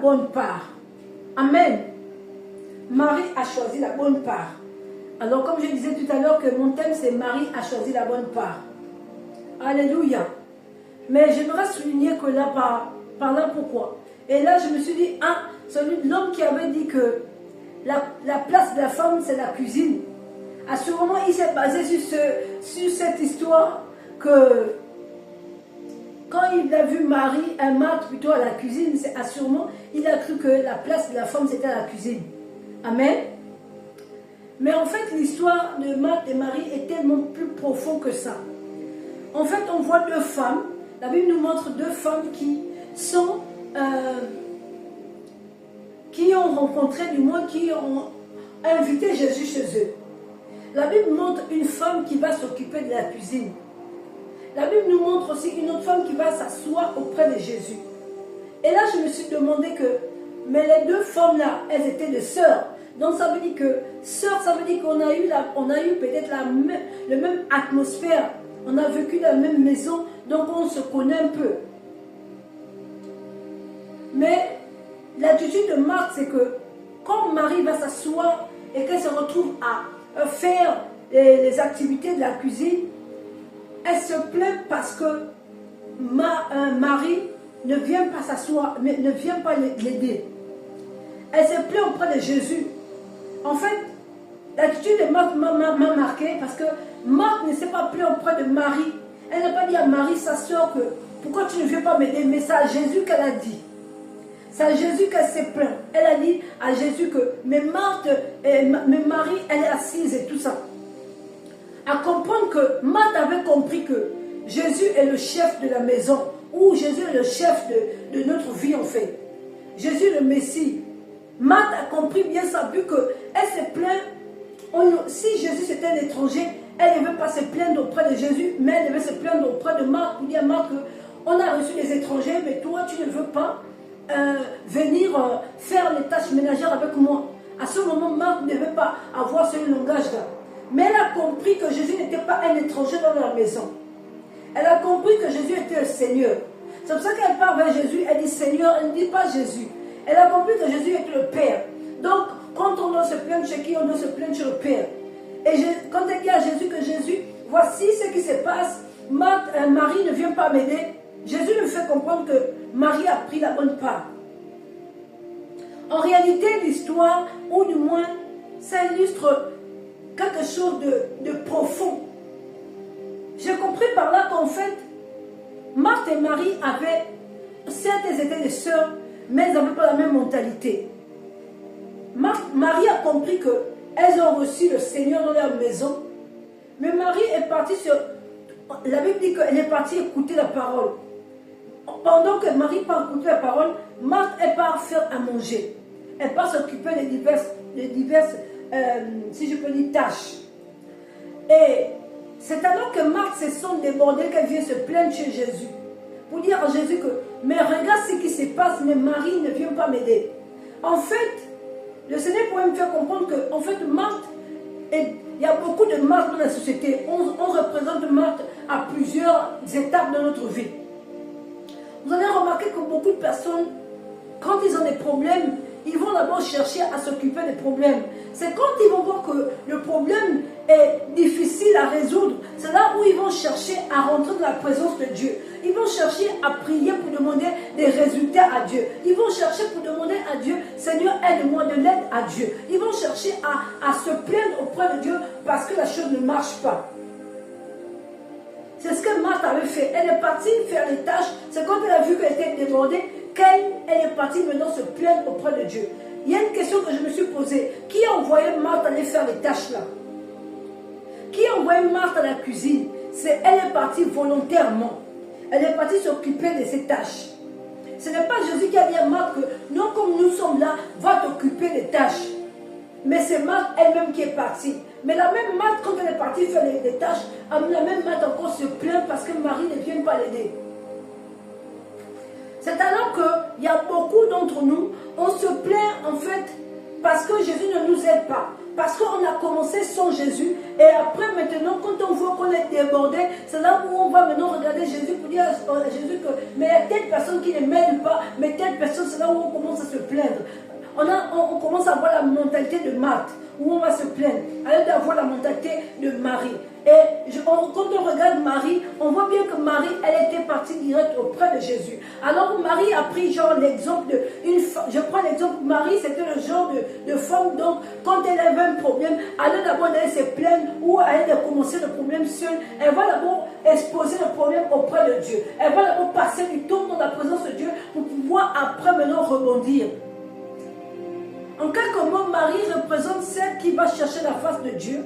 bonne part. Amen. Marie a choisi la bonne part. Alors comme je disais tout à l'heure que mon thème c'est Marie a choisi la bonne part. Alléluia. Mais j'aimerais souligner que là, par là pourquoi. Et là je me suis dit, celui de l'homme qui avait dit que la place de la femme c'est la cuisine. À ce moment il s'est basé sur cette histoire que quand il a vu Marie, Marthe plutôt à la cuisine, c'est assurément, il a cru que la place de la femme c'était à la cuisine. Amen. Mais en fait, l'histoire de Marthe et Marie est tellement plus profonde que ça. En fait, on voit deux femmes. La Bible nous montre deux femmes qui ont rencontré, du moins qui ont invité Jésus chez eux. La Bible montre une femme qui va s'occuper de la cuisine. La Bible nous montre aussi une autre femme qui va s'asseoir auprès de Jésus. Et là, je me suis demandé mais les deux femmes-là, elles étaient des sœurs. Donc ça veut dire que sœurs, ça veut dire qu'on a eu peut-être la même atmosphère. On a vécu dans la même maison, donc on se connaît un peu. Mais l'attitude de Marthe, c'est que quand Marie va s'asseoir et qu'elle se retrouve à faire les activités de la cuisine, elle se plaint parce que Marie ne vient pas s'asseoir, ne vient pas l'aider. Elle se plaint auprès de Jésus. En fait, l'attitude de Marthe m'a marqué parce que Marthe ne s'est pas plaint auprès de Marie. Elle n'a pas dit à Marie, sa soeur, que pourquoi tu ne viens pas m'aider, mais c'est à Jésus qu'elle a dit. C'est à Jésus qu'elle s'est plaint. Elle a dit à Jésus que mais Marthe, mais Marie, elle est assise et tout ça. À comprendre que Marthe avait compris que Jésus est le chef de la maison, ou Jésus est le chef de notre vie en fait. Jésus est le Messie. Marthe a compris bien ça, vu qu'elle se plaint. Si Jésus c'était un étranger, elle ne veut pas se plaindre auprès de Jésus, mais elle devait se plaindre auprès de Marthe, pour dire à Marthe qu'on a reçu des étrangers, mais toi tu ne veux pas venir faire les tâches ménagères avec moi. À ce moment, Marthe ne devait pas avoir ce langage-là. Mais elle a compris que Jésus n'était pas un étranger dans leur maison. Elle a compris que Jésus était le Seigneur. C'est pour ça qu'elle part vers Jésus, elle dit Seigneur, elle ne dit pas Jésus. Elle a compris que Jésus était le Père. Donc, quand on doit se plaindre chez qui, on doit se plaindre chez le Père. Et quand elle dit à Jésus que Jésus, voici ce qui se passe, Marie ne vient pas m'aider, Jésus lui fait comprendre que Marie a pris la bonne part. En réalité, l'histoire, ou du moins, ça illustre quelque chose de profond. J'ai compris par là qu'en fait, Marthe et Marie avaient, certes elles étaient des sœurs, mais elles n'avaient pas la même mentalité. Marie a compris qu'elles ont reçu le Seigneur dans leur maison, mais Marie est partie la Bible dit qu'elle est partie écouter la parole. Pendant que Marie part écouter la parole, Marthe elle part faire à manger. Elle part s'occuper des diverses si je peux dire, tâches. Et c'est alors que Marthe se sent débordée qu'elle vient se plaindre chez Jésus. Pour dire à Jésus que, mais regarde ce qui se passe, mais Marie ne vient pas m'aider. En fait, le Seigneur pourrait me faire comprendre que, en fait, Marthe, il y a beaucoup de Marthe dans la société. On représente Marthe à plusieurs étapes de notre vie. Vous allez remarquer que beaucoup de personnes, quand ils ont des problèmes, ils vont d'abord chercher à s'occuper des problèmes. C'est quand ils vont voir que le problème est difficile à résoudre, c'est là où ils vont chercher à rentrer dans la présence de Dieu. Ils vont chercher à prier pour demander des résultats à Dieu. Ils vont chercher pour demander à Dieu, Seigneur, aide-moi de l'aide à Dieu. Ils vont chercher à se plaindre auprès de Dieu parce que la chose ne marche pas. C'est ce que Marthe avait fait. Elle est partie faire les tâches. C'est quand elle a vu qu'elle était débordée qu'elle est partie maintenant se plaindre auprès de Dieu. Il y a une question que je me suis posée. Qui a envoyé Marthe aller faire les tâches là? Qui a envoyé Marthe à la cuisine? Elle est partie volontairement. Elle est partie s'occuper de ses tâches. Ce n'est pas Jésus qui a dit à Marthe que non, comme nous sommes là, va t'occuper des tâches. Mais c'est Marthe elle-même qui est partie. Mais la même Marthe, quand elle est partie faire les tâches, la même Marthe encore se plaint parce que Marie ne vient pas l'aider. C'est alors qu'il y a beaucoup d'entre nous, on se plaint en fait parce que Jésus ne nous aide pas. parce qu'on a commencé sans Jésus, et après maintenant, quand on voit qu'on est débordé, c'est là où on va maintenant regarder Jésus pour dire à Jésus que, mais il y a telle personne qui ne m'aide pas, mais telle personne, c'est là où on commence à se plaindre. On commence à avoir la mentalité de Marthe, où on va se plaindre, à lieu d'avoir la mentalité de Marie. Et quand on regarde Marie, on voit bien que Marie, elle était partie direct auprès de Jésus. Alors Marie a pris genre l'exemple d'une femme. Je prends l'exemple, Marie c'était le genre de femme, donc quand elle avait un problème, elle d'abord d'aller se plaindre ou aller de commencer le problème seule, elle va d'abord exposer le problème auprès de Dieu. Elle va d'abord passer du temps dans la présence de Dieu pour pouvoir après maintenant rebondir. En quelques mots, Marie représente celle qui va chercher la face de Dieu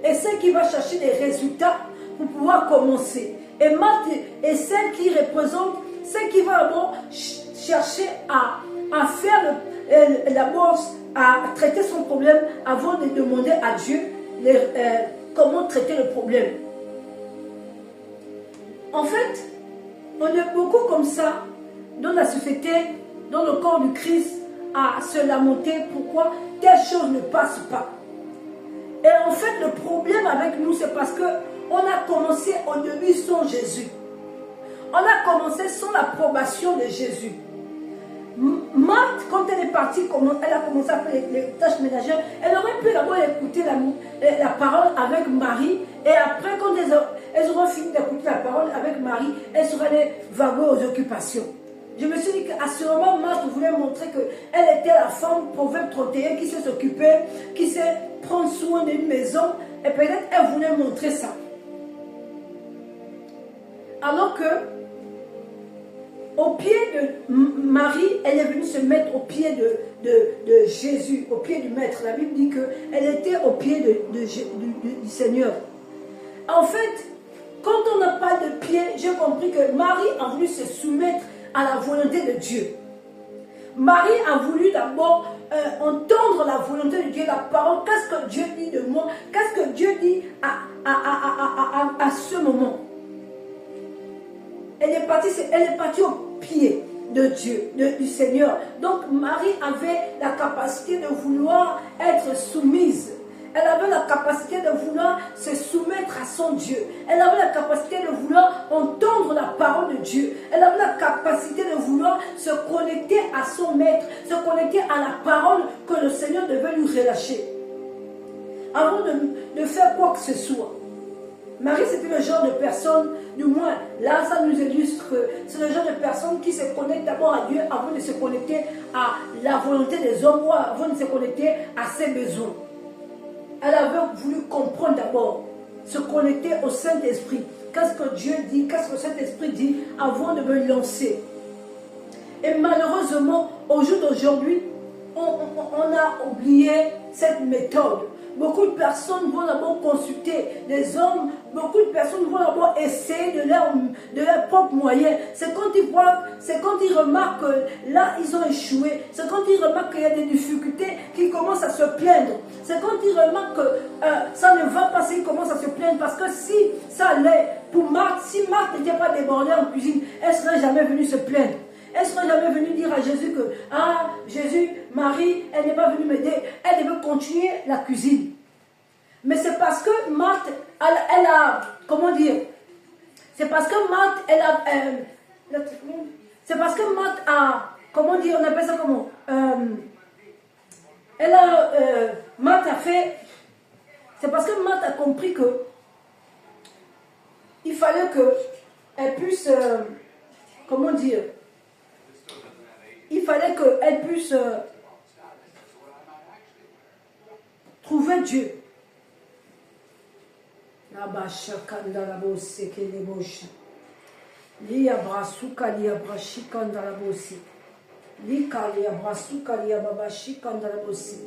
et celle qui va chercher des résultats pour pouvoir commencer. Et Marthe est celle qui représente celle qui va d'abord chercher à faire d'abord à traiter son problème avant de demander à Dieu comment traiter le problème. En fait, on est beaucoup comme ça dans la société, dans le corps du Christ, à se lamenter pourquoi telle chose ne passe pas. Et en fait, le problème avec nous, c'est parce qu'on a commencé au début sans Jésus. On a commencé sans l'approbation de Jésus. Marthe, quand elle est partie, elle a commencé à faire les tâches ménagères, elle aurait pu d'abord écouter la parole avec Marie, et après, quand elles auront fini d'écouter la parole avec Marie, elles seraient allées vaguer aux occupations. Je me suis dit qu'à ce moment, Marthe voulait montrer qu'elle était la femme Proverbe 31 qui sait s'occuper, qui sait prendre soin d'une maison, et peut-être elle voulait montrer ça. Alors que, au pied de Marie, elle est venue se mettre au pied de Jésus, au pied du Maître. La Bible dit qu'elle était au pied du Seigneur. En fait, quand on n'a pas de pied, j'ai compris que Marie a voulu se soumettre à la volonté de Dieu. Marie a voulu d'abord entendre la volonté de Dieu, la parole. Qu'est-ce que Dieu dit de moi? Qu'est-ce que Dieu dit à ce moment? Elle est partie au pied de Dieu, du Seigneur. Donc Marie avait la capacité de vouloir être soumise. Elle avait la capacité de vouloir se soumettre à son Dieu. Elle avait la capacité de vouloir entendre la parole de Dieu. Elle avait la capacité de vouloir se connecter à son Maître, se connecter à la parole que le Seigneur devait lui relâcher. Avant de faire quoi que ce soit. Marie, c'était le genre de personne, du moins, là, ça nous illustre que c'est le genre de personne qui se connecte d'abord à Dieu avant de se connecter à la volonté des hommes ou avant de se connecter à ses besoins. Elle avait voulu comprendre d'abord, se connecter au Saint-Esprit. Qu'est-ce que Dieu dit, qu'est-ce que le Saint-Esprit dit avant de me lancer. Et malheureusement, au jour d'aujourd'hui, on a oublié cette méthode. Beaucoup de personnes vont d'abord consulter les hommes, beaucoup de personnes vont d'abord essayer de leur propre moyen. C'est quand ils remarquent que là, ils ont échoué. C'est quand ils remarquent qu'il y a des difficultés qu'ils commencent à se plaindre. C'est quand ils remarquent que ça ne va pas, ils commencent à se plaindre. Parce que si ça allait pour Marthe, si Marthe n'était pas débordée en cuisine, elle ne serait jamais venue se plaindre. Elle ne serait jamais venue dire à Jésus que Jésus, Marie, elle n'est pas venue m'aider. Elle devait continuer la cuisine. Mais c'est parce que Marthe, elle a, comment dire, c'est parce que Marthe, c'est parce que Marthe a, comment dire, on appelle ça comment, Marthe a fait, c'est parce que Marthe a compris que il fallait qu'elle puisse, comment dire, il fallait qu'elle puisse trouver Dieu. Lia brasuka lia brashika ndalabosi. Lika lia brasuka lia babashika ndalabosi.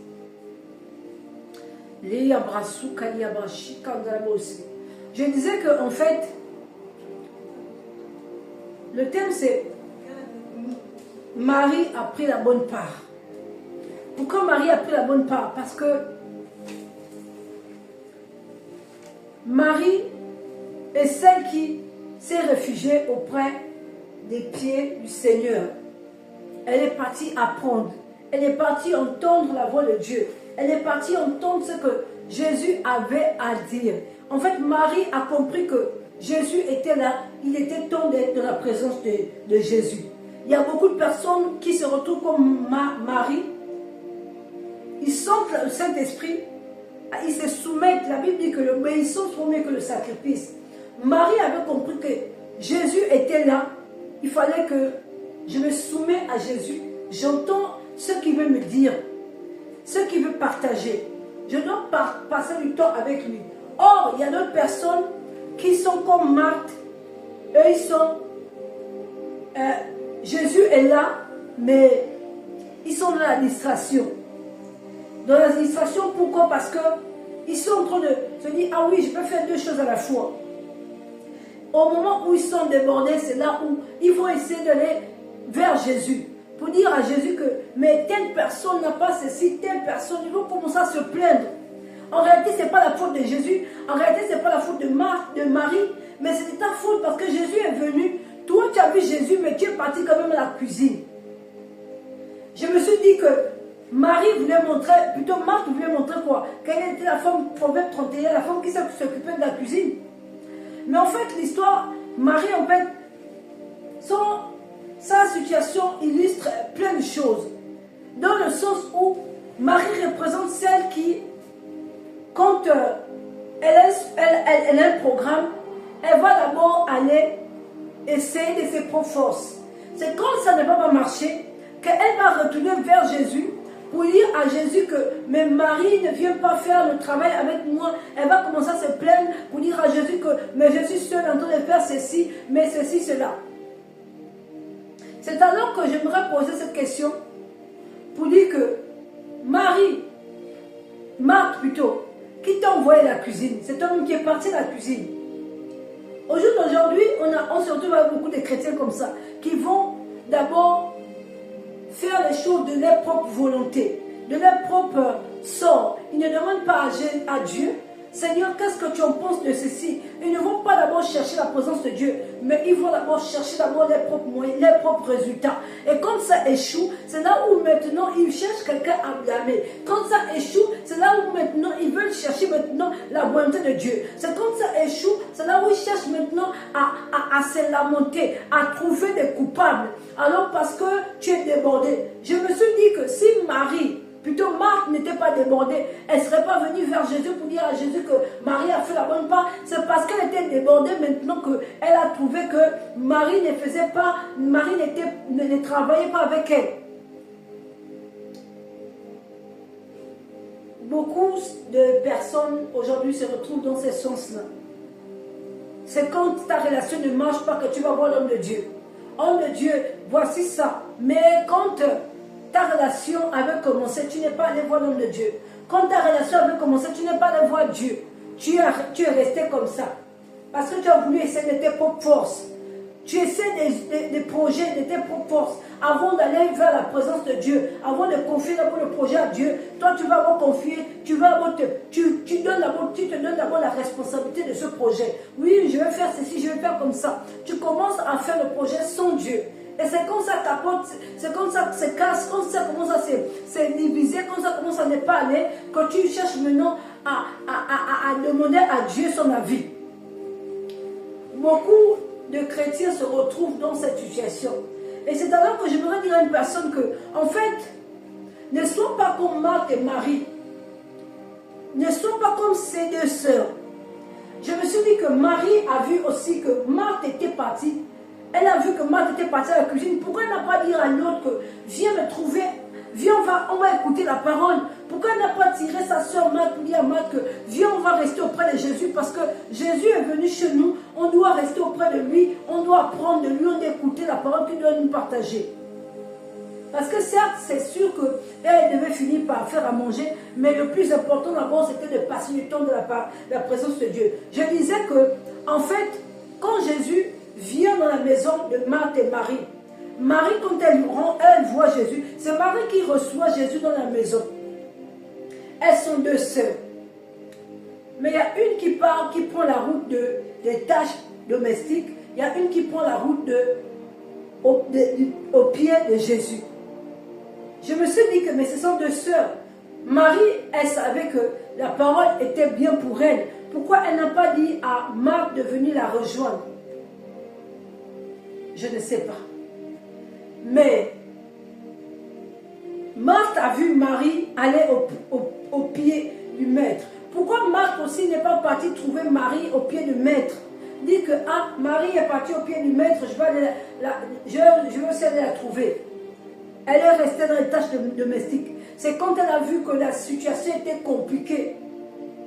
Lia brasuka lia brashika ndalabosi. Je disais que en fait, le thème c'est Marie a pris la bonne part. Pourquoi Marie a pris la bonne part? Parce que Marie est celle qui s'est réfugiée auprès des pieds du Seigneur. Elle est partie apprendre. elle est partie entendre la voix de Dieu. Elle est partie entendre ce que Jésus avait à dire. En fait, Marie a compris que Jésus était là. Il était temps d'être dans la présence de Jésus. Il y a beaucoup de personnes qui se retrouvent comme Marie. Ils sentent le Saint-Esprit. Ils se soumettent. La Bible dit que l'obéissance vaut mieux que le sacrifice. Marie avait compris que Jésus était là. Il fallait que je me soumets à Jésus. J'entends ce qu'il veut me dire, ce qu'il veut partager. Je dois passer du temps avec lui. Or, il y a d'autres personnes qui sont comme Marthe. Eux, ils sont... Jésus est là, mais ils sont dans la distraction. Dans la distraction, pourquoi? Parce qu'ils sont en train de se dire, ah oui, je peux faire deux choses à la fois. Au moment où ils sont débordés, c'est là où ils vont essayer d'aller vers Jésus. Pour dire à Jésus que, mais telle personne n'a pas ceci, telle personne, ils vont commencer à se plaindre. En réalité, ce n'est pas la faute de Jésus. En réalité, ce n'est pas la faute de Marie. Mais c'était ta faute parce que Jésus est venu. Toi, tu as vu Jésus, mais tu es parti quand même à la cuisine. Je me suis dit que Marie voulait montrer, plutôt Marthe voulait montrer quoi? Qu'elle était la femme, Proverbe 31, la femme qui s'occupait de la cuisine. Mais en fait, l'histoire, Marie, en fait, sa situation illustre plein de choses. Dans le sens où Marie représente celle qui, quand elle a un programme, elle va d'abord aller essayer de ses propres forces. C'est quand ça ne va pas marcher qu'elle va retourner vers Jésus pour dire à Jésus que mais Marie ne vient pas faire le travail avec moi. Elle va commencer à se plaindre pour dire à Jésus que mais je suis seule en train de faire ceci, mais ceci, cela. C'est alors que j'aimerais poser cette question pour dire que Marthe plutôt, qui t'a envoyé à la cuisine, c'est homme qui est parti à la cuisine. Aujourd'hui, on se retrouve avec beaucoup de chrétiens comme ça, qui vont d'abord faire les choses de leur propre volonté, de leur propre sort. Ils ne demandent pas à Dieu, Seigneur, qu'est-ce que tu en penses de ceci? Ils ne vont pas d'abord chercher la présence de Dieu, mais ils vont d'abord chercher leurs propres moyens, leurs propres résultats. Et quand ça échoue, c'est là où maintenant ils cherchent quelqu'un à blâmer. Quand ça échoue, c'est là où maintenant ils veulent chercher maintenant la bonté de Dieu. C'est quand ça échoue, c'est là où ils cherchent maintenant à se lamenter, à trouver des coupables. Alors parce que tu es débordé. Je me suis dit que si plutôt Marthe n'était pas débordée, elle ne serait pas venue vers Jésus pour dire à Jésus que Marie a fait la bonne part. C'est parce qu'elle était débordée maintenant qu'elle a trouvé que Marie ne travaillait pas avec elle. Beaucoup de personnes aujourd'hui se retrouvent dans ce sens-là. C'est quand ta relation ne marche pas que tu vas voir l'homme de Dieu. Homme de Dieu, voici ça. Mais quand ta relation avait commencé, tu n'es pas allé voir l'homme de Dieu. Quand ta relation avait commencé, tu n'es pas allé voir Dieu. Tu es resté comme ça. Parce que tu as voulu essayer de tes propres forces. Tu essaies des projets de tes propres forces. Avant d'aller vers la présence de Dieu, avant de confier d'abord le projet à Dieu, toi tu vas d'abord confier, tu te donnes d'abord la responsabilité de ce projet. Oui, je vais faire ceci, je vais faire comme ça. Tu commences à faire le projet sans Dieu. Et c'est comme ça capote, c'est comme ça que se casse, comme ça commence à se diviser, comme ça commence à ne pas aller, que tu cherches maintenant à demander à Dieu son avis. Beaucoup de chrétiens se retrouvent dans cette situation. Et c'est alors que j'aimerais dire à une personne que, en fait, ne sois pas comme Marthe et Marie. Ne sois pas comme ces deux sœurs. Je me suis dit que Marie a vu aussi que Marthe était partie. Elle a vu que Marthe était partie à la cuisine. Pourquoi elle n'a pas dit à l'autre que viens me trouver, viens on va écouter la parole? Pourquoi elle n'a pas tiré sa soeur Marthe pour dire à Marthe que viens on va rester auprès de Jésus? Parce que Jésus est venu chez nous, on doit rester auprès de lui, on doit apprendre de lui, on doit écouter la parole qu'il doit nous partager. Parce que certes, c'est sûr qu'elle devait finir par faire à manger, mais le plus important d'abord, c'était de passer du temps de la présence de Dieu. Je disais que, en fait, quand Jésus vient dans la maison de Marthe et Marie, Marie, quand elle voit Jésus, c'est Marie qui reçoit Jésus dans la maison. Elles sont deux sœurs. Mais il y a une qui prend la route des tâches domestiques, il y a une qui prend la route au pied de Jésus. je me suis dit que mais ce sont deux sœurs. Marie, elle savait que la parole était bien pour elle. Pourquoi elle n'a pas dit à Marthe de venir la rejoindre? Je ne sais pas. Mais Marthe a vu Marie aller au pied du maître. Pourquoi Marthe aussi n'est pas partie trouver Marie au pied du maître? Dit que Marie est partie au pied du maître, je vais aussi aller la trouver. Elle est restée dans les tâches domestiques. C'est quand elle a vu que la situation était compliquée,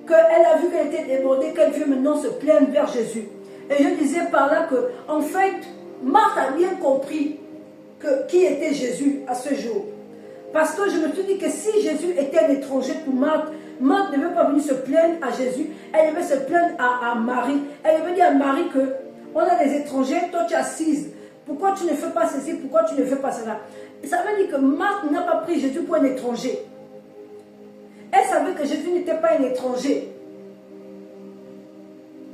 qu'elle a vu qu'elle était débordée, qu'elle veut maintenant se plaindre vers Jésus. Et je disais par là que, en fait, Marthe a bien compris qui était Jésus à ce jour. Parce que je me suis dit que si Jésus était un étranger pour Marthe, Marthe ne veut pas venir se plaindre à Jésus, elle devait se plaindre à Marie. Elle devait dire à Marie que on a des étrangers, toi tu es assise. Pourquoi tu ne fais pas ceci, pourquoi tu ne fais pas cela? Ça veut dire que Marthe n'a pas pris Jésus pour un étranger. Elle savait que Jésus n'était pas un étranger.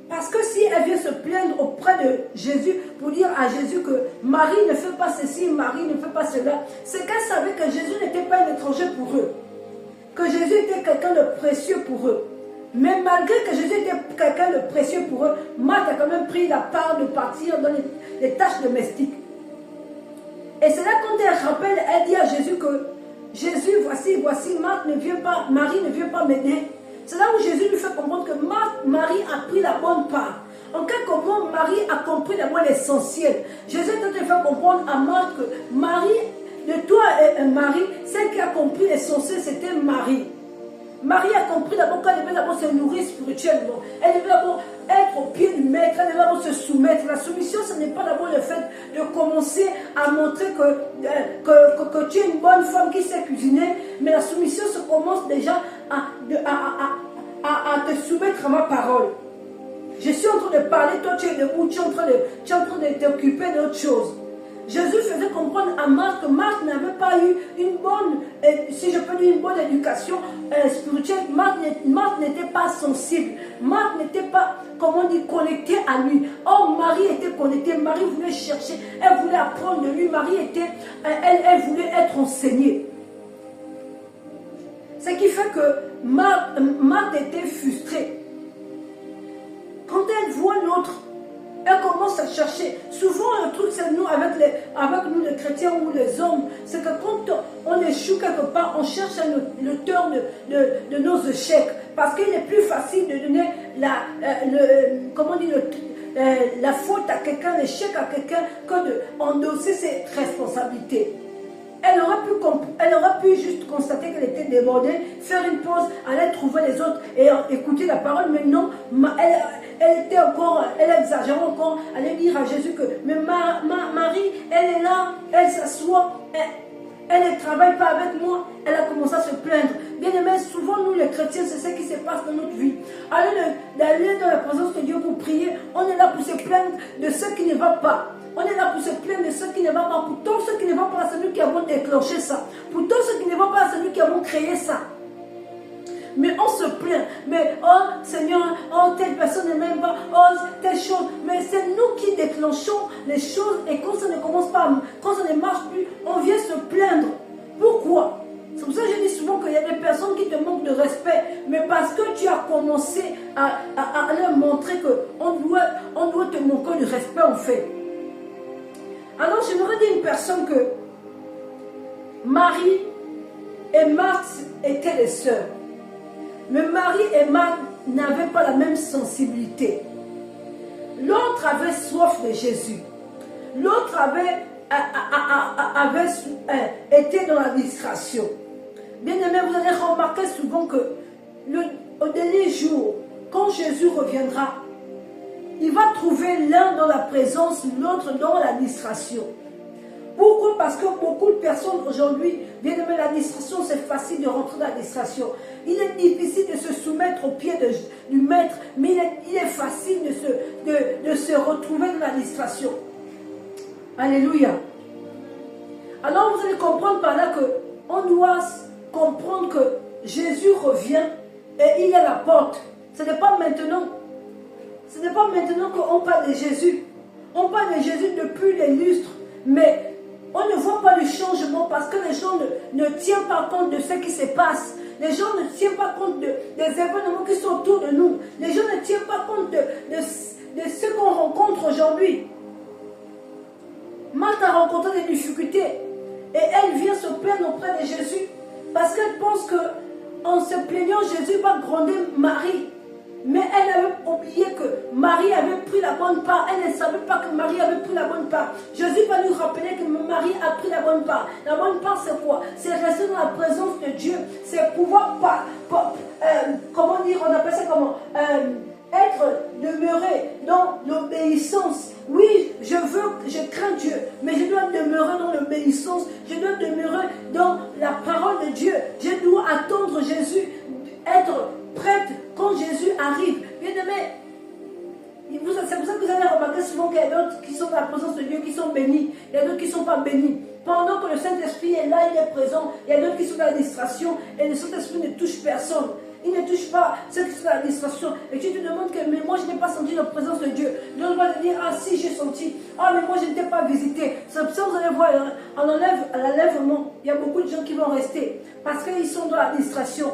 Parce que si elle vient se plaindre auprès de Jésus pour dire à Jésus que Marie ne fait pas ceci, Marie ne fait pas cela, c'est qu'elle savait que Jésus n'était pas un étranger pour eux. Que Jésus était quelqu'un de précieux pour eux. Mais malgré que Jésus était quelqu'un de précieux pour eux, Marthe a quand même pris la part de partir dans les tâches domestiques. Et c'est là quand elle rappelle, elle dit à Jésus que Jésus, voici, Marthe ne vient pas, Marie ne vient pas m'aider. C'est là où Jésus lui fait comprendre que Marie a pris la bonne part. En quelques mots, Marie a compris d'abord l'essentiel. Jésus te fait comprendre à Marthe que Marie, de toi et Marie, celle qui a compris l'essentiel, c'était Marie. Marie a compris d'abord qu'elle devait d'abord se nourrir spirituellement. Elle devait d'abord être au pied du maître, elle devait d'abord se soumettre. La soumission, ce n'est pas d'abord le fait de commencer à montrer que tu es une bonne femme qui sait cuisiner, mais la soumission se commence déjà à te soumettre à ma parole. Je suis en train de parler, toi tu es debout, tu es en train de t'occuper d'autre chose. Jésus faisait comprendre à Marthe que Marthe n'avait pas eu une bonne, si je peux dire une bonne éducation spirituelle. Marthe n'était pas sensible. Marthe n'était pas, comment dire, connectée à lui. Or, Marie était connectée. Marie voulait chercher. Elle voulait apprendre de lui. Marie était, elle voulait être enseignée. Ce qui fait que Marthe était frustrée. Quand elle voit l'autre, elle commence à chercher. Souvent, le truc, c'est nous, avec nous les chrétiens ou les hommes, c'est que quand on échoue quelque part, on cherche l'auteur de nos échecs. Parce qu'il est plus facile de donner la faute à quelqu'un, l'échec à quelqu'un, que d'endosser ses responsabilités. Elle aurait pu juste constater qu'elle était débordée, faire une pause, aller trouver les autres et écouter la parole, mais non, elle exagérait encore, aller dire à Jésus que mais Marie, elle est là, elle s'assoit, elle ne travaille pas avec moi, elle a commencé à se plaindre. Bien aimé, souvent nous les chrétiens, c'est ce qui se passe dans notre vie. D'aller dans la présence de Dieu pour prier, on est là pour se plaindre de ce qui ne va pas. On est là pour se plaindre de ce qui ne va pas. Pourtant, ce qui ne va pas, c'est celui qui a bon déclenché ça. Pourtant, ce qui ne va pas, c'est celui qui a bon créé ça. Mais on se plaint. Mais, oh Seigneur, oh telle personne ne m'aime pas. Oh telle chose. Mais c'est nous qui déclenchons les choses. Et quand ça ne commence pas, quand ça ne marche plus, on vient se plaindre. Pourquoi? C'est pour ça que je dis souvent qu'il y a des personnes qui te manquent de respect. Mais parce que tu as commencé à leur montrer qu'on doit te manquer de respect en fait. Alors, j'aimerais dire à une personne que Marie et Marthe étaient les sœurs. Mais Marie et Marthe n'avaient pas la même sensibilité. L'autre avait soif de Jésus. L'autre avait été dans la distraction. Bien aimé, vous allez remarquer souvent que au dernier jour, quand Jésus reviendra, il va trouver l'un dans la présence, l'autre dans la distraction. Pourquoi? Parce que beaucoup de personnes aujourd'hui, bien aimé, la distraction, c'est facile de rentrer dans la distraction. Il est difficile de se soumettre au pied du maître, mais il est facile de se retrouver dans la distraction. Alléluia. Alors vous allez comprendre par là qu'on doit comprendre que Jésus revient et il est à la porte. Ce n'est pas maintenant. Ce n'est pas maintenant qu'on parle de Jésus. On parle de Jésus depuis les lustres. Mais On ne voit pas le changement parce que les gens ne tiennent pas compte de ce qui se passe. Les gens ne tiennent pas compte des événements qui sont autour de nous. Les gens ne tiennent pas compte de ce qu'on rencontre aujourd'hui. Marthe a rencontré des difficultés et elle vient se plaindre auprès de Jésus parce qu'elle pense qu'en se plaignant, Jésus va gronder Marie. Mais elle avait oublié que Marie avait pris la bonne part. Elle ne savait pas que Marie avait pris la bonne part. Jésus va nous rappeler que Marie a pris la bonne part. La bonne part, c'est quoi? C'est rester dans la présence de Dieu. C'est pouvoir, comment dire, on appelle ça comment? Demeurer dans l'obéissance. Oui, je crains Dieu, mais je dois demeurer dans l'obéissance. Je dois demeurer dans la parole de Dieu. Je dois attendre Jésus, être prête quand Jésus arrive. Bien aimé, c'est pour ça que vous allez remarquer souvent qu'il y a d'autres qui sont dans la présence de Dieu, qui sont bénis. Il y a d'autres qui ne sont pas bénis. Pendant que le Saint-Esprit est là, il est présent. Il y a d'autres qui sont dans la distraction et le Saint-Esprit ne touche personne. Il ne touche pas ceux qui sont dans la distraction. Et tu te demandes que, mais moi je n'ai pas senti la présence de Dieu. L'autre va te dire, ah si j'ai senti. Ah mais moi je n'étais pas visité. C'est pour ça que vous allez voir, à l'enlèvement, il y a beaucoup de gens qui vont rester. Parce qu'ils sont dans la distraction.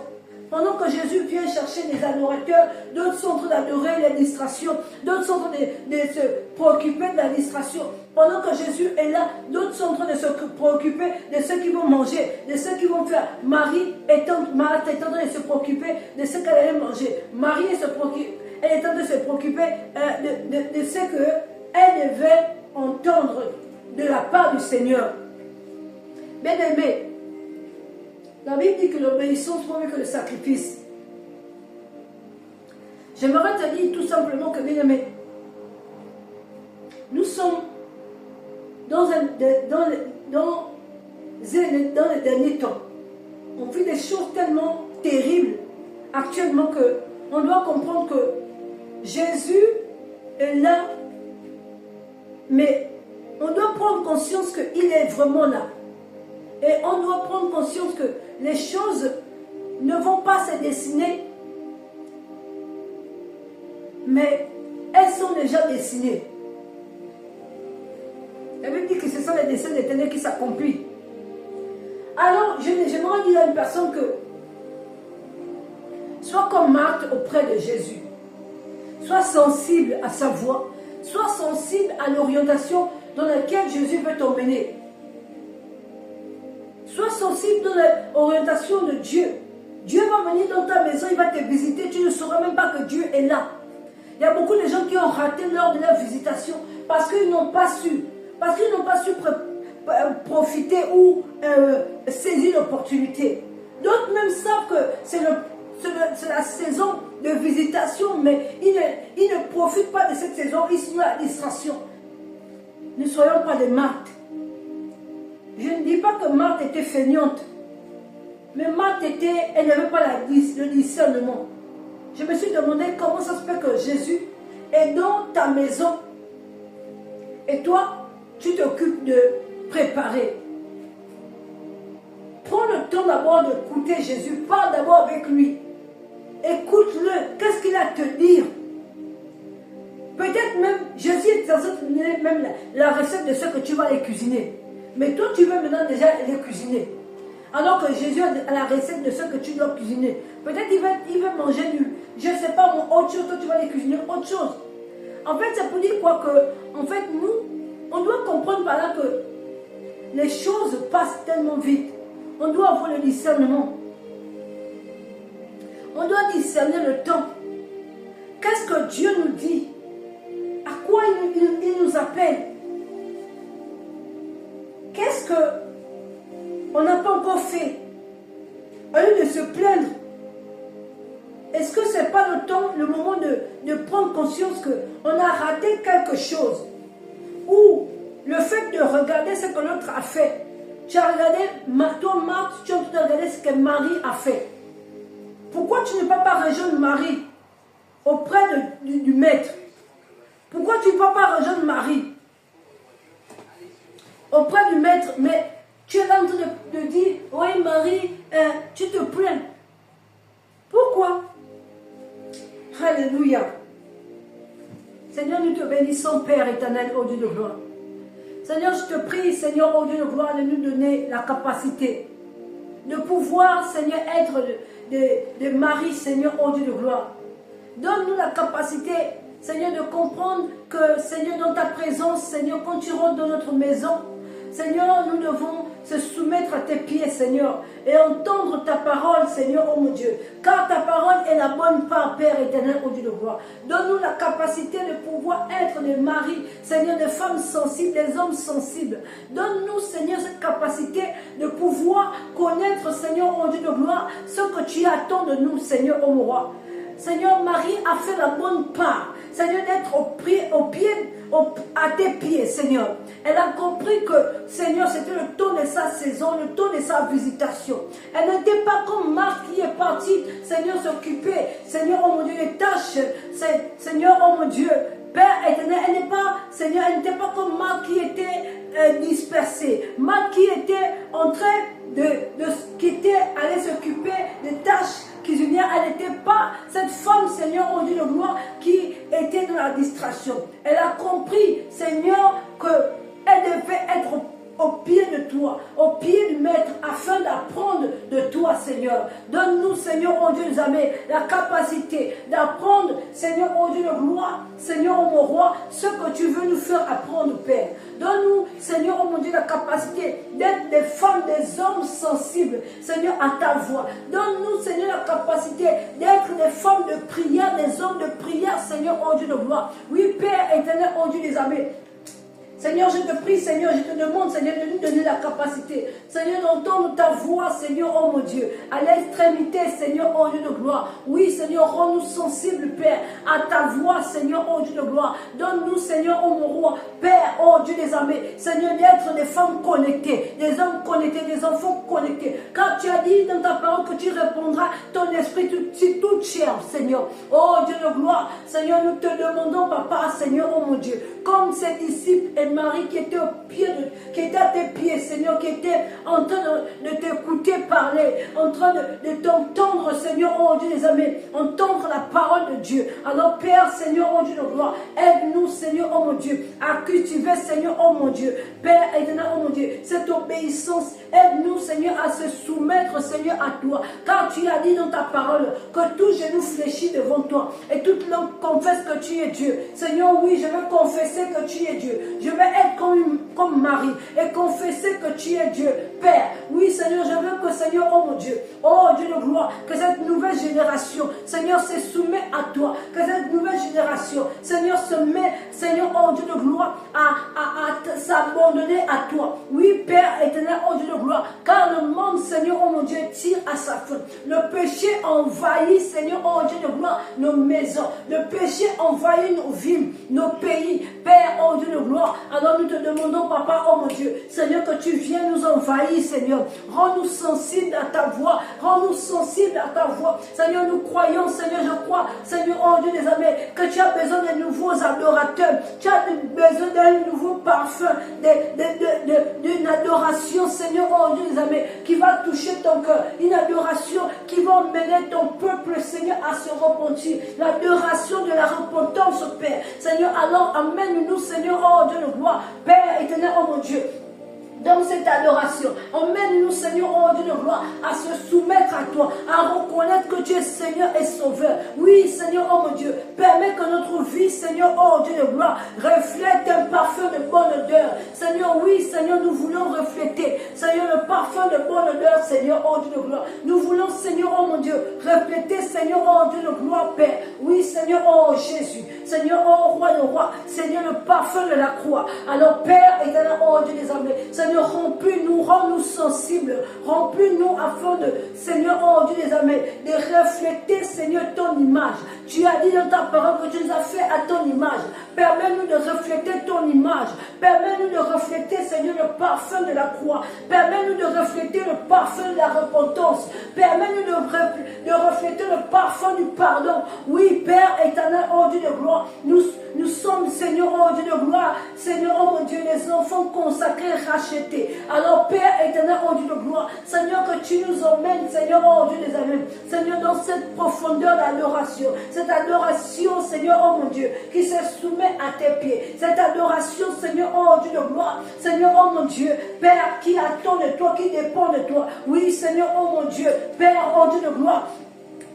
Pendant que Jésus vient chercher les adorateurs, d'autres sont en train d'adorer la distraction, d'autres sont en train de se préoccuper de la distraction. Pendant que Jésus est là, d'autres sont en train de se préoccuper de ce qu'ils vont manger, de ce qu'ils vont faire. Marthe est en train de se préoccuper de ce qu'elle allait manger. Marie elle est en train de se préoccuper de ce qu'elle devait entendre de la part du Seigneur. Bien aimé, la Bible dit que l'obéissance vaut mieux que le sacrifice. J'aimerais te dire tout simplement que, bien aimé, nous sommes dans les derniers temps. On vit des choses tellement terribles actuellement qu'on doit comprendre que Jésus est là, mais on doit prendre conscience qu'il est vraiment là. Et on doit prendre conscience que les choses ne vont pas se dessiner, mais elles sont déjà dessinées. La Bible dit que ce sont les desseins des ténèbres qui s'accomplissent. Alors, j'aimerais dire à une personne que sois comme Marthe auprès de Jésus. Sois sensible à sa voix. Sois sensible à l'orientation dans laquelle Jésus veut t'emmener. Sois sensible dans l'orientation de Dieu. Dieu va venir dans ta maison, il va te visiter, tu ne sauras même pas que Dieu est là. Il y a beaucoup de gens qui ont raté lors de leur visitation parce qu'ils n'ont pas su. Parce qu'ils n'ont pas su profiter ou saisir l'opportunité. D'autres même savent que c'est la saison de visitation, mais ils ne profitent pas de cette saison, ils sont à la distraction. Ne soyons pas des Marthe. Je ne dis pas que Marthe était feignante, mais Marthe elle n'avait pas le discernement. Je me suis demandé comment ça se fait que Jésus est dans ta maison et toi, tu t'occupes de préparer. Prends le temps d'abord d'écouter Jésus, parle d'abord avec lui. Écoute-le, qu'est-ce qu'il a à te dire? Peut-être même, Jésus est censé te donner même la recette de ce que tu vas aller cuisiner. Mais toi, tu veux maintenant déjà les cuisiner. Alors que Jésus a la recette de ce que tu dois cuisiner. Peut-être il veut manger je ne sais pas, autre chose, toi tu vas aller cuisiner autre chose. En fait, c'est pour dire quoi que, en fait, nous, on doit comprendre par là que les choses passent tellement vite. On doit avoir le discernement. On doit discerner le temps. Qu'est-ce que Dieu nous dit? À quoi il nous appelle? Qu'est-ce qu'on n'a pas encore fait? Au lieu de se plaindre, est-ce que ce n'est pas le moment de prendre conscience qu'on a raté quelque chose? Ou le fait de regarder ce que l'autre a fait. Tu as regardé, toi Marthe, tu as regardé ce que Marie a fait. Pourquoi tu ne peux pas rejoindre Marie auprès du maître? Pourquoi tu ne peux pas rejoindre Marie auprès du maître? Mais tu es là en train de dire, oui Marie, tu te plains. Pourquoi? Alléluia. Seigneur, nous te bénissons, Père éternel, au Dieu de gloire. Seigneur, je te prie, Seigneur, oh Dieu de gloire, de nous donner la capacité de pouvoir, Seigneur, être des maris, Seigneur, oh Dieu de gloire. Donne-nous la capacité, Seigneur, de comprendre que, Seigneur, dans ta présence, Seigneur, quand tu rentres dans notre maison, Seigneur, nous devons se soumettre à tes pieds, Seigneur, et entendre ta parole, Seigneur, oh mon Dieu. Car ta parole est la bonne part, Père éternel, oh Dieu de gloire. Donne-nous la capacité de pouvoir être des maris, Seigneur, des femmes sensibles, des hommes sensibles. Donne-nous, Seigneur, cette capacité de pouvoir connaître, Seigneur, oh Dieu de gloire, ce que tu attends de nous, Seigneur, oh mon roi. Seigneur, Marie a fait la bonne part, Seigneur, d'être à tes pieds, Seigneur. Elle a compris que, Seigneur, c'était le temps de sa saison, le temps de sa visitation. Elle n'était pas comme Marthe qui est partie, Seigneur, s'occuper, Seigneur, oh mon Dieu, des tâches, Seigneur, oh mon Dieu, Père éternel, elle n'est pas, Seigneur, elle n'était pas comme Marthe qui était dispersée. Marthe qui était en train allait s'occuper des tâches cuisinières. Elle n'était pas cette femme, Seigneur, oh Dieu de gloire, qui était dans la distraction. Elle a compris, Seigneur, qu'elle devait être au pied de toi, au pied du Maître, afin d'apprendre de toi, Seigneur. Donne-nous, Seigneur, oh Dieu des armées, la capacité d'apprendre, Seigneur, oh Dieu de gloire, Seigneur, oh mon roi, ce que tu veux nous faire apprendre, Père. Donne-nous, Seigneur, oh mon Dieu, la capacité d'être des femmes, des hommes sensibles, Seigneur, à ta voix. Donne-nous, Seigneur, la capacité d'être des femmes de prière, des hommes de prière, Seigneur, oh Dieu de gloire. Oui, Père éternel, oh Dieu des armées. Seigneur, je te prie, Seigneur, je te demande, Seigneur, de nous donner la capacité, Seigneur, d'entendre ta voix, Seigneur, oh mon Dieu, à l'extrémité, Seigneur, oh Dieu de gloire. Oui, Seigneur, rends-nous sensibles, Père, à ta voix, Seigneur, oh Dieu de gloire. Donne-nous, Seigneur, oh mon roi, Père, oh Dieu des armées, Seigneur, d'être des femmes connectées, des hommes connectés, des enfants connectés. Car tu as dit dans ta parole que tu répondras ton esprit sur toute chair, Seigneur. Oh Dieu de gloire, Seigneur, nous te demandons, Papa, Seigneur, oh mon Dieu, comme ces disciples et Marie qui était qui était à tes pieds, Seigneur, qui était en train de t'écouter parler, en train de t'entendre, Seigneur, oh Dieu des armées, entendre la parole de Dieu. Alors, Père, Seigneur, oh Dieu de gloire, aide-nous, Seigneur, oh mon Dieu, à cultiver, Seigneur, oh mon Dieu, Père éternel, oh mon Dieu, cette obéissance. Aide-nous, Seigneur, à se soumettre, Seigneur, à toi. Car tu as dit dans ta parole que tout genou fléchit devant toi et toute langue confesse que tu es Dieu. Seigneur, oui, je veux confesser que tu es Dieu. Je veux être comme Marie et confesser que tu es Dieu. Père, oui, Seigneur, je veux que, Seigneur, oh mon Dieu, oh Dieu de gloire, que cette nouvelle génération, Seigneur, se soumet à toi. Que cette nouvelle génération, Seigneur, se met, Seigneur, oh Dieu de gloire, à s'abandonner à toi. Oui, Père éternel, oh Dieu de gloire, car le monde, Seigneur, oh mon Dieu, tire à sa fin. Le péché envahit, Seigneur, oh Dieu de gloire, nos maisons. Le péché envahit nos villes, nos pays. Père, oh Dieu de gloire, alors nous te demandons, Papa, oh mon Dieu, Seigneur, que tu viennes nous envahir, Seigneur. Rends-nous sensibles à ta voix. Rends-nous sensibles à ta voix. Seigneur, nous croyons, Seigneur, je crois, Seigneur, oh Dieu des armées, que tu as besoin de nouveaux adorateurs. Tu as besoin d'un nouveau parfum, d'une adoration, Seigneur, oh Dieu des armées, qui va toucher ton cœur. Une adoration qui va emmener ton peuple, Seigneur, à se repentir. L'adoration de la repentance, Père. Seigneur, alors amène-nous, Seigneur, oh Dieu de gloire, Père éternel, oh mon Dieu. Dans cette adoration, emmène-nous, Seigneur, oh Dieu de gloire, à se soumettre à toi, à reconnaître que tu es Seigneur et Sauveur. Oui, Seigneur, oh mon Dieu, permets que notre vie, Seigneur, oh Dieu de gloire, reflète un parfum de bonne odeur. Seigneur, oui, Seigneur, nous voulons refléter, Seigneur, le parfum de bonne odeur, Seigneur, oh Dieu de gloire. Nous voulons, Seigneur, oh mon Dieu, refléter, Seigneur, oh Dieu de gloire, Père. Oui, Seigneur, oh Jésus, Seigneur, oh Roi de Roi, Seigneur, le parfum de la croix. Alors, Père éternel, oh Dieu des armées, Seigneur, remplis-nous, rends-nous sensibles, remplis-nous afin de, Seigneur, oh Dieu des armées, de refléter, Seigneur, ton image. Tu as dit dans ta parole que tu nous as fait à ton image. Permets-nous de refléter ton image. Permets-nous de refléter, Seigneur, le parfum de la croix. Permets-nous de refléter le parfum de la repentance. Permets-nous de refléter le parfum du pardon. Oui, Père éternel, oh Dieu de gloire, nous sommes, Seigneur, oh Dieu de gloire, Seigneur, oh mon Dieu, les enfants consacrés, rachetés. Alors, Père éternel, oh Dieu de gloire, Seigneur, que tu nous emmènes Seigneur, oh Dieu des amis, Seigneur, dans cette profondeur d'adoration, cette adoration, Seigneur, oh mon Dieu, qui se soumet à tes pieds, cette adoration, Seigneur, oh Dieu de gloire, Seigneur, oh mon Dieu, Père, qui attend de toi, qui dépend de toi, oui, Seigneur, oh mon Dieu, Père, oh Dieu de gloire,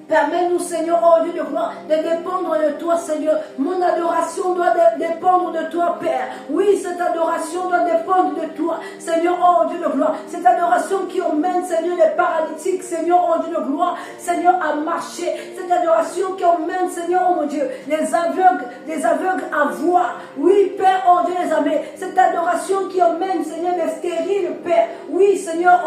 permets-nous, Seigneur, oh Dieu de gloire, de dépendre de toi, Seigneur. Mon adoration doit dépendre de toi, Père. Oui, cette adoration doit dépendre de toi, Seigneur, oh Dieu de gloire. Cette adoration qui emmène, Seigneur, les paralytiques, Seigneur, oh Dieu de gloire, Seigneur, à marcher. Cette adoration qui emmène, Seigneur, oh mon Dieu, les aveugles à voir. Oui, Père, oh Dieu les amis, cette adoration qui emmène, Seigneur, les stériles, Père. Oui, Seigneur,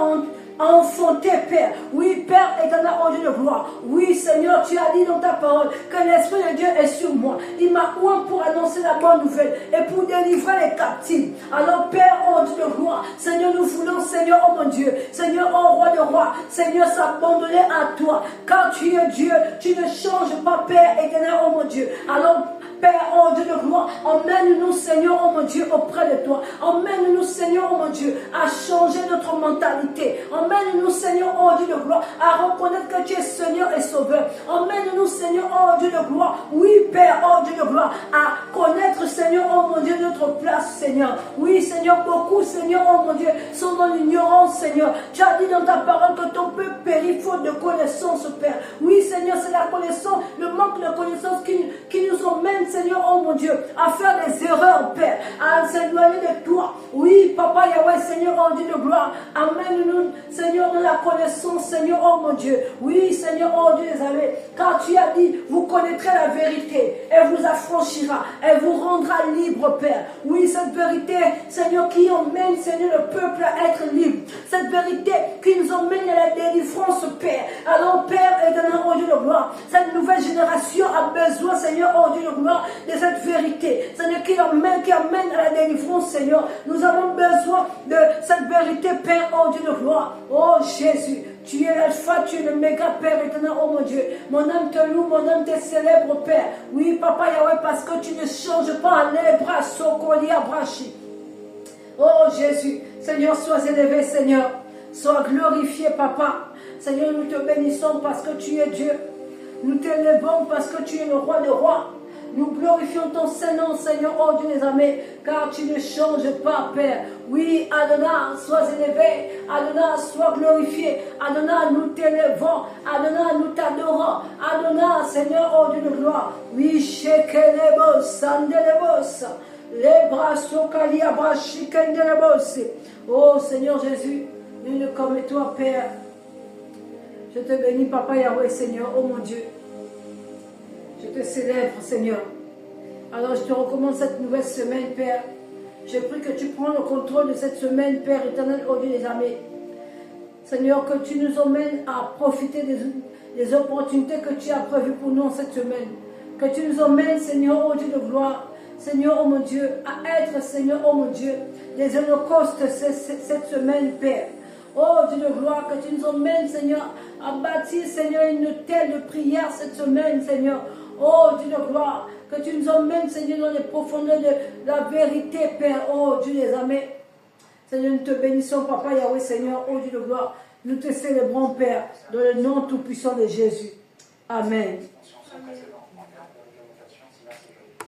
enfanté, Père. Oui, Père éternel, oh Dieu de gloire. Oui, Seigneur, tu as dit dans ta parole que l'Esprit de Dieu est sur moi. Il m'a oint pour annoncer la bonne nouvelle et pour délivrer les captifs. Alors, Père, oh Dieu de gloire, Seigneur, nous voulons, Seigneur, oh mon Dieu, Seigneur, oh roi de roi, Seigneur, s'abandonner à toi. Car tu es Dieu, tu ne changes pas, Père éternel, oh mon Dieu. Alors, Père, oh Dieu de gloire, emmène-nous, Seigneur, oh mon Dieu, auprès de toi. Emmène-nous, Seigneur, oh mon Dieu, à changer notre mentalité. Emmène-nous, Seigneur, oh Dieu de gloire, à reconnaître que tu es Seigneur et Sauveur. Emmène-nous, Seigneur, oh Dieu de gloire. Oui, Père, oh Dieu de gloire, à connaître, Seigneur, oh mon Dieu, notre place, Seigneur. Oui, Seigneur, beaucoup, Seigneur, oh mon Dieu, sont dans l'ignorance, Seigneur. Tu as dit dans ta parole que ton peuple périt faute de connaissance, Père. Oui, Seigneur, c'est la connaissance, le manque de connaissance qui nous emmène, Seigneur, oh mon Dieu, à faire des erreurs, Père, à s'éloigner de toi. Oui, Papa Yahweh, Seigneur, oh Dieu de gloire, amène-nous, Seigneur, de la connaissance, Seigneur, oh mon Dieu. Oui, Seigneur, oh Dieu des amis, car tu as dit, vous connaîtrez la vérité, elle vous affranchira, elle vous rendra libre, Père. Oui, cette vérité, Seigneur, qui emmène, Seigneur, le peuple à être libre. Cette vérité qui nous emmène à la délivrance, Père. Alors, Père, éternel, oh Dieu de gloire, cette nouvelle génération a besoin, Seigneur, oh Dieu de gloire, de cette vérité, Seigneur, qui amène à la délivrance, Seigneur. Nous avons besoin de cette vérité, Père, oh Dieu de gloire. Oh Jésus, tu es l'alpha, tu es le méga, Père éternel, oh mon Dieu. Mon âme te loue, mon âme te célèbre, Père. Oui, Papa Yahweh, parce que tu ne changes pas les bras, Sokoli Abrachi. Oh Jésus, Seigneur, sois élevé, Seigneur. Sois glorifié, Papa. Seigneur, nous te bénissons parce que tu es Dieu. Nous t'élevons parce que tu es le roi des rois. Nous glorifions ton Saint-Nom, Seigneur, oh Dieu des armées, car tu ne changes pas, Père. Oui, Adonai, sois élevé. Adonai, sois glorifié. Adonai, nous t'élevons. Adonai, nous t'adorons. Adonai, Seigneur, oh Dieu de gloire. Oui, shekelebos, sandelebos. Les bras sokali abrashi kendelebos. Oh Seigneur Jésus, nul comme toi, Père. Je te bénis, Papa Yahweh, Seigneur, oh mon Dieu. Je te célèbre, Seigneur. Alors je te recommande cette nouvelle semaine, Père. Je prie que tu prends le contrôle de cette semaine, Père éternel, au Dieu des armées. Seigneur, que tu nous emmènes à profiter des opportunités que tu as prévues pour nous cette semaine. Que tu nous emmènes, Seigneur, au Dieu de gloire. Seigneur, oh mon Dieu, à être, Seigneur, oh mon Dieu, des holocaustes cette semaine, Père. Oh Dieu de gloire, que tu nous emmènes, Seigneur, à bâtir, Seigneur, une telle de prière cette semaine, Seigneur. Oh Dieu de gloire, que tu nous emmènes, Seigneur, dans les profondeurs de la vérité, Père. Oh Dieu des armées. Seigneur, nous te bénissons, Papa Yahweh, Seigneur, oh Dieu de gloire. Nous te célébrons, Père, dans le nom tout-puissant de Jésus. Amen.